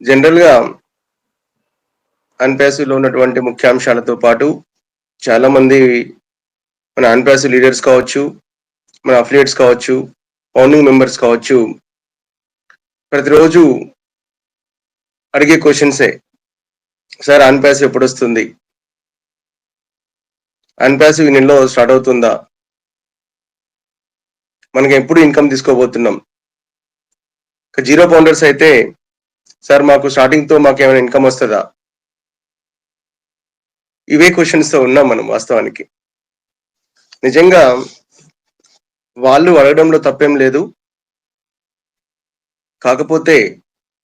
జనరల్‌గా అన్‌పాసివ్‌లో ఉన్నటువంటి ముఖ్యాంశాలతో పాటు చాలామంది మన అన్‌పాసివ్ లీడర్స్ కావచ్చు, మన అఫిలియేట్స్ కావచ్చు, ఫౌండింగ్ మెంబర్స్ కావచ్చు, ప్రతిరోజు అడిగే క్వెషన్సే. సార్ అన్‌పాసివ్ ఎప్పుడొస్తుంది? అన్‌పాసివ్ ఈ నెలలో స్టార్ట్ అవుతుందా? మనకెప్పుడు ఇన్‌కమ్ తీసుకోబోతున్నాం? జీరో బౌండర్స్ అయితే సార్ మాకు స్టార్టింగ్‌తో మాకేమైనా ఇన్‌కమ్ వస్తదా? ఇవే క్వెషన్స్‌తో ఉన్నాం మనం వాస్తవానికి. నిజంగా వాళ్ళు అడగడంలో తప్పేం లేదు. కాకపోతే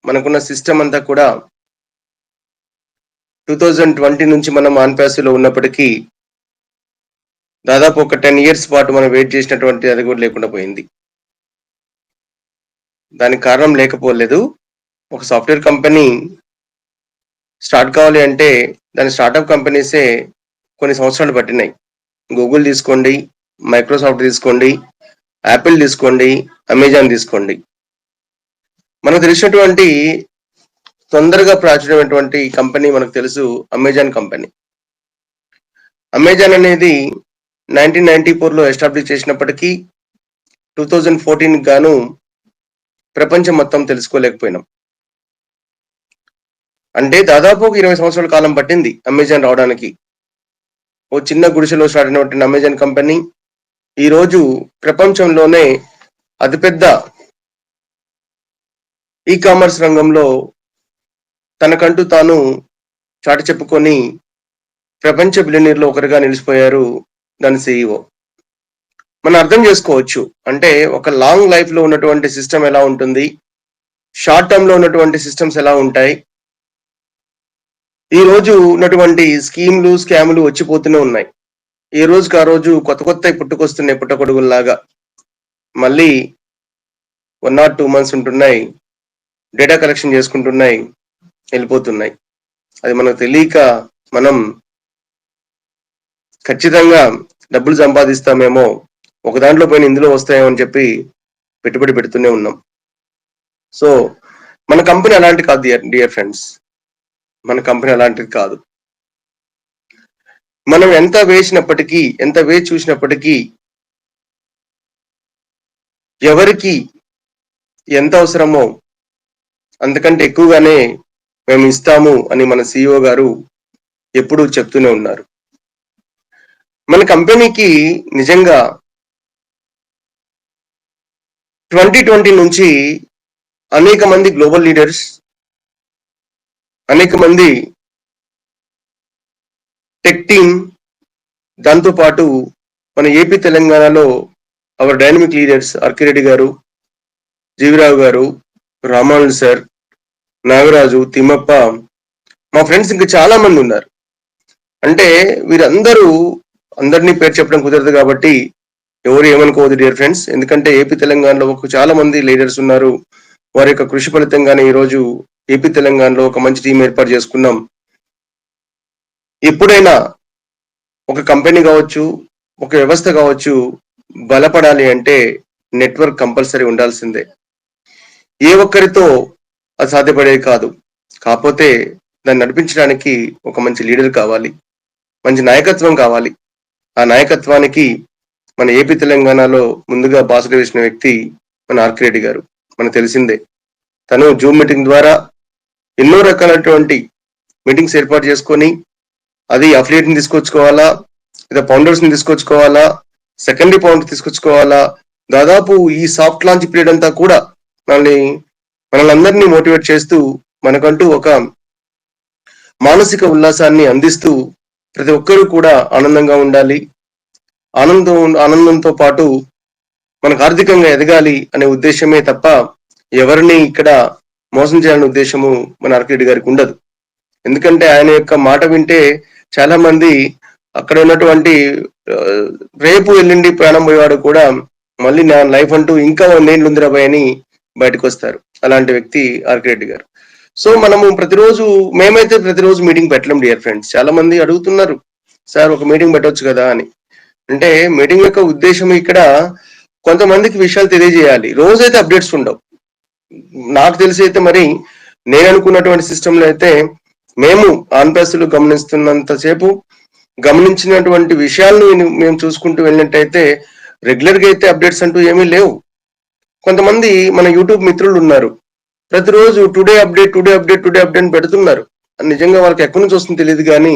మనకున్న సిస్టమ్ అంతా కూడా 2020 నుంచి మనం అన్‌పాసివ్‌లో ఉన్నప్పటికీ దాదాపు ఒక 10 ఇయర్స్ పాటు మనం వెయిట్ చేసినటువంటి అది కూడా లేకుండా పోయింది. దానికి కారణం లేకపోలేదు. ఒక సాఫ్ట్‌వేర్ కంపెనీ స్టార్ట్ కావాలి అంటే దాని స్టార్టప్ కంపెనీసే కొన్ని సంవత్సరాలు పట్టినాయి. గూగుల్ తీసుకోండి, మైక్రోసాఫ్ట్ తీసుకోండి, యాపిల్ తీసుకోండి, అమెజాన్ తీసుకోండి. మనకు తెలిసినటువంటి తొందరగా ప్రాచుర్యమైనటువంటి కంపెనీ మనకు తెలుసు అమెజాన్ కంపెనీ. అమెజాన్ అనేది 1994లో ఎస్టాబ్లిష్ చేసినప్పటికీ 2014 గాను ప్రపంచం మొత్తం తెలుసుకోలేకపోయినాం. అంటే దాదాపు ఒక 20 సంవత్సరాల కాలం పట్టింది అమెజాన్ రావడానికి. ఓ చిన్న గుడిసెలో స్టార్ట్ అయినటువంటి అమెజాన్ కంపెనీ ఈరోజు ప్రపంచంలోనే అతిపెద్ద ఈ కామర్స్ రంగంలో తనకంటూ తాను చాటి చెప్పుకొని ప్రపంచ బిలియనీర్లో ఒకరిగా నిలిచిపోయారు దాని CEO. మనం అర్థం చేసుకోవచ్చు. అంటే ఒక లాంగ్ లైఫ్ లో ఉన్నటువంటి సిస్టమ్ ఎలా ఉంటుంది, షార్ట్ టర్మ్ లో ఉన్నటువంటి సిస్టమ్స్ ఎలా ఉంటాయి. ఈ రోజు ఉన్నటువంటి స్కీమ్లు, స్కామ్లు వచ్చిపోతూనే ఉన్నాయి. ఏ రోజుకి ఆ రోజు కొత్త కొత్తవి పుట్టుకొస్తున్నాయి పుట్టగొడుగుల్లాగా. మళ్ళీ 1 or 2 months ఉంటున్నాయి, డేటా కలెక్షన్ చేసుకుంటున్నాయి, వెళ్ళిపోతున్నాయి. అది మనకు తెలియక మనం ఖచ్చితంగా డబ్బులు సంపాదిస్తామేమో, ఒక దాంట్లో పోయిన ఇందులో వస్తాయేమో అని చెప్పి పెట్టుబడి పెడుతూనే ఉన్నాం. సో మన కంపెనీ అలాంటి కాదు డియర్ ఫ్రెండ్స్. మన కంపెనీ అలాంటిది కాదు. మనం ఎంత వేసినప్పటికీ, ఎంత వేచి చూసినప్పటికీ ఎవరికి ఎంత అవసరమో అంతకంటే ఎక్కువగానే మేము ఇస్తాము అని మన CEO గారు ఎప్పుడూ చెప్తూనే ఉన్నారు. మన కంపెనీకి నిజంగా 2020 నుంచి అనేక మంది గ్లోబల్ లీడర్స్, అనేక మంది టెక్ టీమ్, దాంతోపాటు మన ఏపీ తెలంగాణలో అవర్ డైనమిక్ లీడర్స్ అర్కిరెడ్డి గారు, జీవిరావు గారు, రామానుజు సార్, నాగరాజు, తిమ్మప్ప, మా ఫ్రెండ్స్ ఇంకా చాలా మంది ఉన్నారు. అంటే వీరందరూ అందరినీ పేరు చెప్పడం కుదరదు కాబట్టి ఎవరు ఏమనుకోవద్దు డియర్ ఫ్రెండ్స్. ఎందుకంటే ఏపీ తెలంగాణలో చాలా మంది లీడర్స్ ఉన్నారు. వారి యొక్క కృషి ఫలితంగానే ఈరోజు ఏపీ తెలంగాణలో ఒక మంచి టీం ఏర్పాటు చేసుకున్నాం. ఎప్పుడైనా ఒక కంపెనీ కావచ్చు, ఒక వ్యవస్థ కావచ్చు, బలపడాలి అంటే నెట్వర్క్ కంపల్సరీ ఉండాల్సిందే. ఏ ఒక్కరితో అది సాధ్యపడేది కాదు. కాకపోతే దాన్ని నడిపించడానికి ఒక మంచి లీడర్ కావాలి, మంచి నాయకత్వం కావాలి. ఆ నాయకత్వానికి మన ఏపీ తెలంగాణలో ముందుగా బాసట వేసిన వ్యక్తి మన ఆర్కిరెడ్డి గారు. మనకు తెలిసిందే. తను జూమ్ మీటింగ్ ద్వారా ఎన్నో రకాలైనటువంటి మీటింగ్స్ ఏర్పాటు చేసుకొని, అది అఫిలియేట్ని తీసుకొచ్చుకోవాలా, లేదా ఫౌండర్స్ని తీసుకొచ్చుకోవాలా, సెకండరీ ఫౌండర్ తీసుకొచ్చుకోవాలా, దాదాపు ఈ సాఫ్ట్ లాంచ్ పీరియడ్ అంతా కూడా మనల్ని అందరినీ మోటివేట్ చేస్తూ మనకంటూ ఒక మానసిక ఉల్లాసాన్ని అందిస్తూ ప్రతి ఒక్కరూ కూడా ఆనందంగా ఉండాలి. ఆనందంతో పాటు మనకు ఆర్థికంగా ఎదగాలి అనే ఉద్దేశమే తప్ప ఎవరిని ఇక్కడ మోసం చేయాలనే ఉద్దేశము మన ఆర్కిరెడ్డి గారికి ఉండదు. ఎందుకంటే ఆయన యొక్క మాట వింటే చాలా మంది అక్కడ ఉన్నటువంటి రేపు ఎల్లుండి ప్రాణం పోయేవాడు కూడా మళ్ళీ నా లైఫ్ అంటూ ఇంకా 100 ఏళ్ళు ఉందిరా భయ్ అని బయటకు వస్తారు. అలాంటి వ్యక్తి ఆర్కిరెడ్డి గారు. సో మనము మేమైతే ప్రతిరోజు మీటింగ్ పెట్టలేం డియర్ ఫ్రెండ్స్. చాలా మంది అడుగుతున్నారు, సార్ ఒక మీటింగ్ పెట్టవచ్చు కదా అని. అంటే మీటింగ్ యొక్క ఉద్దేశం ఇక్కడ కొంతమందికి విషయాలు తెలియజేయాలి. రోజైతే అప్డేట్స్ ఉండవు. నాకు తెలిసి అయితే మరి నేను అనుకున్నటువంటి సిస్టంలో అయితే మేము ఆన్ ప్యాస్లు గమనిస్తున్నంతసేపు గమనించినటువంటి విషయాలను మేము చూసుకుంటూ వెళ్ళినట్టయితే రెగ్యులర్గా అయితే అప్డేట్స్ అంటూ ఏమీ లేవు. కొంతమంది మన యూట్యూబ్ మిత్రులు ఉన్నారు, ప్రతిరోజు today update today update today update పెడుతున్నారు. నిజంగా వాళ్ళకి ఎక్కడి నుంచి వస్తుందో తెలియదు, కానీ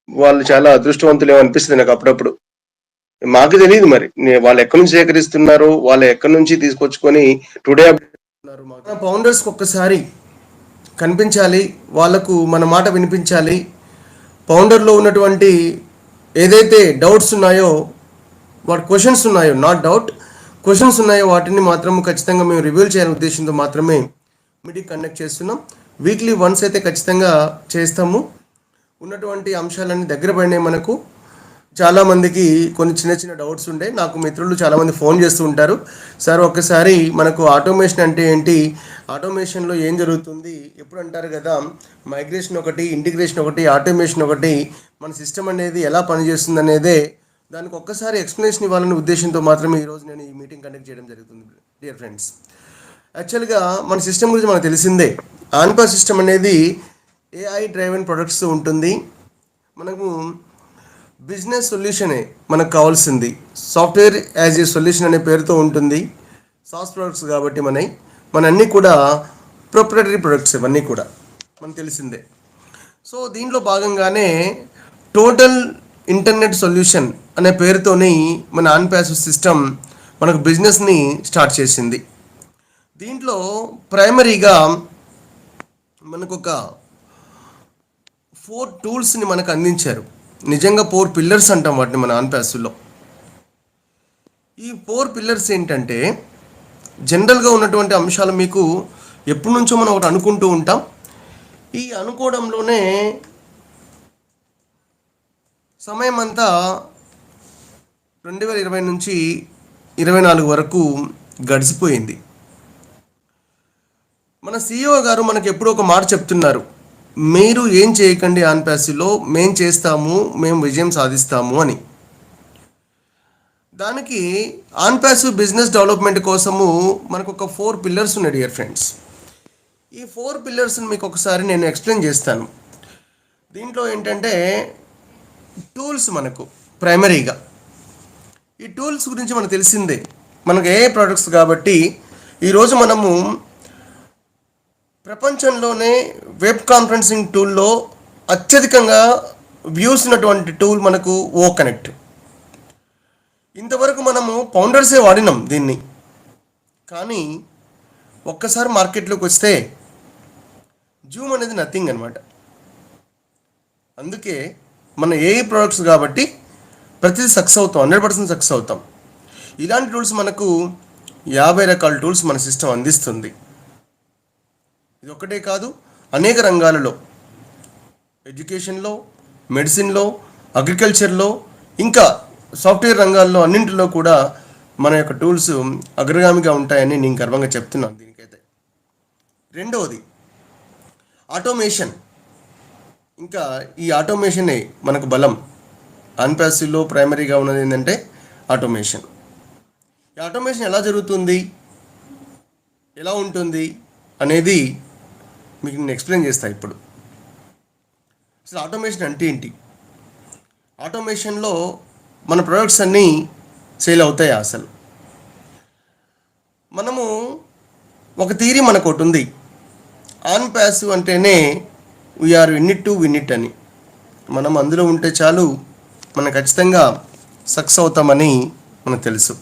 వాళ్ళు చాలా అదృష్టవంతులు ఏమనిపిస్తుంది నాకు అప్పుడప్పుడు. మాకు తెలియదు మరి వాళ్ళు ఎక్కడి నుంచి సేకరిస్తున్నారో, వాళ్ళు ఎక్కడి నుంచి తీసుకొచ్చుకొని టుడే అప్డేట్. ఫౌండర్స్ ఒక్కసారి కనిపించాలి, వాళ్ళకు మన మాట వినిపించాలి. ఫౌండర్లో ఉన్నటువంటి ఏదైతే డౌట్స్ ఉన్నాయో, వాటి క్వశ్చన్స్ ఉన్నాయో, నాట్ డౌట్ క్వశ్చన్స్ ఉన్నాయో, వాటిని మాత్రం ఖచ్చితంగా మేము రివ్యూ చేయాలనే ఉద్దేశంతో మాత్రమే మీటింగ్ కండక్ట్ చేస్తున్నాం. వీక్లీ వన్స్ అయితే ఖచ్చితంగా చేస్తాము. ఉన్నటువంటి అంశాలన్నీ దగ్గర పడినాయి. మనకు చాలామందికి కొన్ని చిన్న చిన్న డౌట్స్ ఉండే, నాకు మిత్రులు చాలామంది ఫోన్ చేస్తూ ఉంటారు, సార్ ఒక్కసారి మనకు ఆటోమేషన్ అంటే ఏంటి, ఆటోమేషన్లో ఏం జరుగుతుంది ఎప్పుడు అంటారు కదా, మైగ్రేషన్ ఒకటి, ఇంటిగ్రేషన్ ఒకటి, ఆటోమేషన్ ఒకటి, మన సిస్టమ్ అనేది ఎలా పనిచేస్తుంది అనేదే, దానికి ఒక్కసారి ఎక్స్ప్లెనేషన్ ఇవ్వాలనే ఉద్దేశంతో మాత్రమే ఈరోజు నేను ఈ మీటింగ్ కండక్ట్ చేయడం జరుగుతుంది. డియర్ ఫ్రెండ్స్, యాక్చువల్గా మన సిస్టమ్ గురించి మనకు తెలిసిందే. ఆన్పా సిస్టమ్ అనేది ఏఐ డ్రైవెన్ ప్రొడక్ట్స్ ఉంటుంది. మనకు బిజినెస్ సొల్యూషనే మనకు కావాల్సింది, సాఫ్ట్వేర్ యాజ్ ఏ సొల్యూషన్ అనే పేరుతో ఉంటుంది. సాస్ ప్రొడక్ట్స్ కాబట్టి మన అన్నీ కూడా ప్రొప్రైటరీ ప్రొడక్ట్స్, ఇవన్నీ కూడా మనకు తెలిసిందే. సో దీంట్లో భాగంగానే టోటల్ ఇంటర్నెట్ సొల్యూషన్ అనే పేరుతోని మన ఆన్పాస్ సిస్టమ్ మనకు బిజినెస్ని స్టార్ట్ చేసింది. దీంట్లో ప్రైమరీగా మనకు ఒక 4 టూల్స్ని మనకు అందించారు. నిజంగా 4 పిల్లర్స్ అంటాం వాటిని మన ఆన్పాస్లో. ఈ 4 పిల్లర్స్ ఏంటంటే, జనరల్గా ఉన్నటువంటి అంశాలు మీకు ఎప్పటి నుంచో మనం ఒకటి అనుకుంటూ ఉంటాం. ఈ అనుకోవడంలోనే సమయం అంతా 2020 నుంచి 24 వరకు గడిచిపోయింది. మన CEO గారు మనకు ఎప్పుడూ ఒక మాట చెప్తున్నారు, మీరు ఏం చేయకండి ఆన్పాస్లో, మేము చేస్తాము, మేము విజయం సాధిస్తాము అని. దానికి ఆన్పాస్ బిజినెస్ డెవలప్మెంట్ కోసము మనకు ఒక 4 పిల్లర్స్ ఉన్నాయి డియర్ ఫ్రెండ్స్. ఈ 4 పిల్లర్స్ని మీకు ఒకసారి నేను ఎక్స్ప్లెయిన్ చేస్తాను. దీంట్లో ఏంటంటే టూల్స్ మనకు ప్రైమరీగా, ఈ టూల్స్ గురించి మనకు తెలిసిందే, మనకు ఏ ప్రోడక్ట్స్ కాబట్టి ఈరోజు మనము ప్రపంచంలోనే వెబ్ కాన్ఫరెన్సింగ్ టూల్లో అత్యధికంగా వ్యూస్ ఉన్నటువంటి టూల్ మనకు ఓ కనెక్ట్. ఇంతవరకు మనము ఫౌండర్సే వాడినాం దీన్ని, కానీ ఒక్కసారి మార్కెట్లోకి వస్తే జూమ్ అనేది నథింగ్ అనమాట. అందుకే మన ఏ ప్రోడక్ట్స్ కాబట్టి ప్రతిదీ సక్సెస్ అవుతాం, 100% సక్సెస్ అవుతాం. ఇలాంటి టూల్స్ మనకు 50 రకాల టూల్స్ మన సిస్టమ్ అందిస్తుంది. ఇది ఒక్కటే కాదు, అనేక రంగాలలో, ఎడ్యుకేషన్లో, మెడిసిన్లో, అగ్రికల్చర్లో, ఇంకా సాఫ్ట్వేర్ రంగాల్లో అన్నింటిలో కూడా మన యొక్క టూల్స్ అగ్రగామిగా ఉంటాయని నేను గర్వంగా చెప్తున్నాను దీనికైతే. రెండవది ఆటోమేషన్. ఇంకా ఈ ఆటోమేషనే మనకు బలం. ఆన్పాస్లో ప్రైమరీగా ఉన్నది ఏంటంటే ఆటోమేషన్. ఈ ఆటోమేషన్ ఎలా జరుగుతుంది, ఎలా ఉంటుంది అనేది మీకు నేను ఎక్స్ప్లెయిన్ చేస్తాను ఇప్పుడు. అసలు ఆటోమేషన్ అంటే ఏంటి, ఆటోమేషన్లో మన ప్రొడక్ట్స్ అన్నీ సేల్ అవుతాయా? అసలు మనము ఒక థియరీ మనకు ఒకటి ఉంది, ఆన్పాస్ అంటేనే we are in it to win it అని. మనం అందులో ఉంటే చాలు, మనం ఖచ్చితంగా సక్సెస్ అవుతామని మనకు తెలుసు.